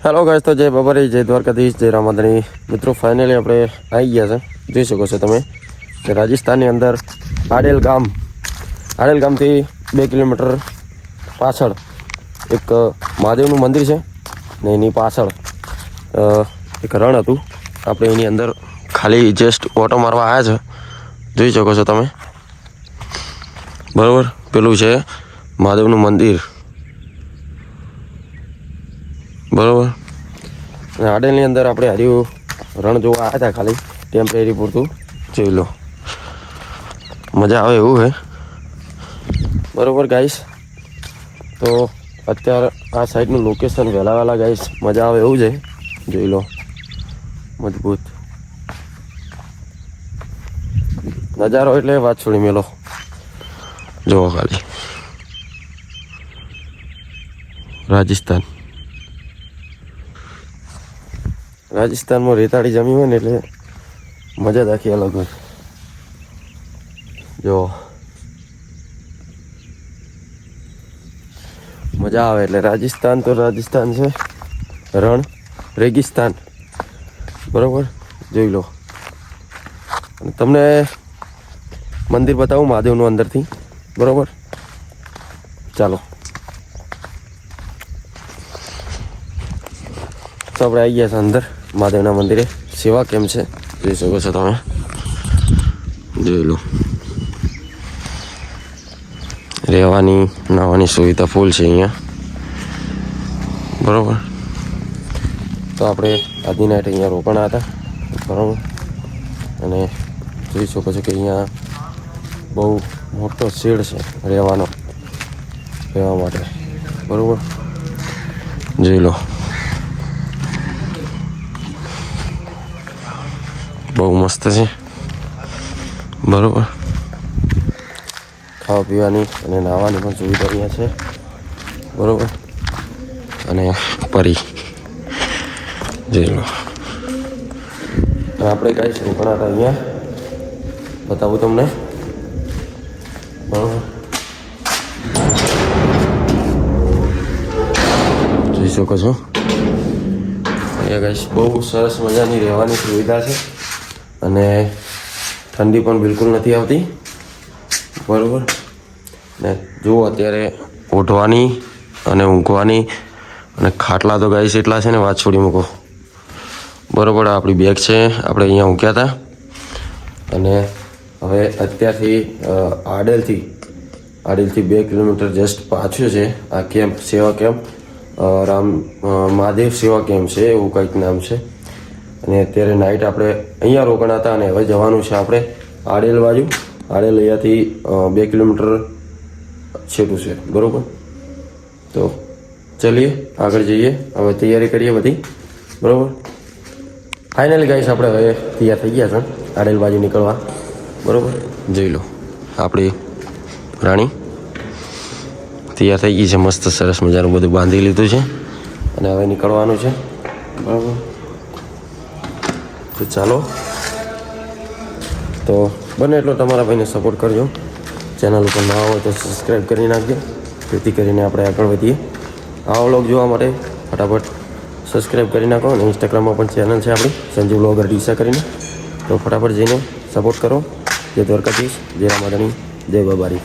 Hello guys, तो जय बाबारी, जय द्वारकाधीश, जय रामाधणी। मित्रों फाइनली આપણે આવી ગયા છે। જોઈ શકો છો તમે કે રાજસ્થાનની અંદર આડેલ ગામથી 2 કિલોમીટર પાછળ એક મહાદેવનું મંદિર છે ને એની પાછળ એક રણ હતું। આપણે એની અંદર ખાલી જસ્ટ ઓટો મારવા આવ્યા છે। જોઈ શકો છો તમે બરાબર। પેલું છે મહાદેવનું મંદિર બરાબર। આડેલની અંદર આપણે હર્યું રણ જોવા આવ્યા હતા, ખાલી ટેમ્પરેરી પૂરતું। જોઈ લો, મજા આવે એવું છે બરાબર ગાઈસ। તો અત્યારે આ સાઈડનું લોકેશન વહેલા ગાઈસ મજા આવે એવું છે। જોઈ લો, મજબૂત નજારો એટલે વાત છોડી મેલો। જોવો ખાલી રાજસ્થાનમાં રેતાળી જમી હોય ને એટલે મજા જ આખી અલગ હોય। જો મજા આવે એટલે રાજસ્થાન તો રાજસ્થાન છે, રણ રેગિસ્તાન બરાબર। જોઈ લો, અને તમને મંદિર બતાવું મહાદેવનું અંદરથી બરાબર। ચાલો, તો આપણે આવી ગયા છે અંદર મહાદેવના મંદિરે। સેવા કેમ છે જોઈ શકો છો તમે। જોઈ લો, રહેવાની નાહવાની સુવિધા ફૂલ છે અહીંયા બરાબર। તો આપણે આજની નાઇટ અહીંયા રોકાણા હતા બરાબર। અને જોઈ શકો છો કે અહીંયા બહુ મોટો શેડ છે રહેવા માટે બરાબર। જોઈ લો, બહુ મસ્ત છે બરાબર। ખાવા પીવાની અને નાહવાની પણ સુવિધા અહીંયા છે બરાબર। અને પરી જોઈ લો, આપણે કાંઈ રોકાણા હતા અહીંયા બતાવું તમને બરાબર। જોઈ શકો છો અહીંયા ગાઈસ બહુ સરસ મજાની રહેવાની સુવિધા છે અને ઠંડી પણ બિલકુલ નથી આવતી બરાબર। ને જુઓ અત્યારે ઉઠવાની અને ઊંઘવાની અને ખાટલા તો ગાઈસ એટલા છે ને વાત છોડી મૂકો બરાબર। આપણી બેગ છે, આપણે અહીંયા ઊંઘ્યા હતા અને હવે અત્યારથી આડેલથી 2 કિલોમીટર જસ્ટ પાછું છે આ કેમ્પ, સેવા કેમ્પ મહાદેવ સેવા કેમ્પ છે એવું કંઈક નામ છે। અને અત્યારે નાઇટ આપણે અહીંયા રોકાણા હતા અને હવે જવાનું છે આપણે આડેલ બાજુ। આડેલ અહીંયાથી 2 કિલોમીટર છેટું છે બરાબર। તો ચલીએ આગળ જઈએ, હવે તૈયારી કરીએ બધી બરાબર। ફાઇનલી ગાઈસ આપણે હવે તૈયાર થઈ ગયા છે આડેલ બાજુ નીકળવા બરાબર। જોઈ લો, આપણી રાણી તૈયાર થઈ ગઈ છે, મસ્ત સરસ મજાનું બધું બાંધી લીધું છે અને હવે નીકળવાનું છે બરાબર। તો ચાલો, તો બને એટલો તમારા ભાઈને સપોર્ટ કરજો। ચેનલ ઉપર નવા હોય તો સબસ્ક્રાઈબ કરી નાખજો, જેથી કરીને આપણે આગળ વધીએ। આવા વ્લોગ જોવા માટે ફટાફટ સબસ્ક્રાઈબ કરી નાખો અને ઇન્સ્ટાગ્રામમાં પણ ચેનલ છે આપણી સંજીવ વ્લોગર ડીસા કરીને, તો ફટાફટ જઈને સપોર્ટ કરો। જય દ્વારકાધીશ, જય રામાધણી, જય બાબારી।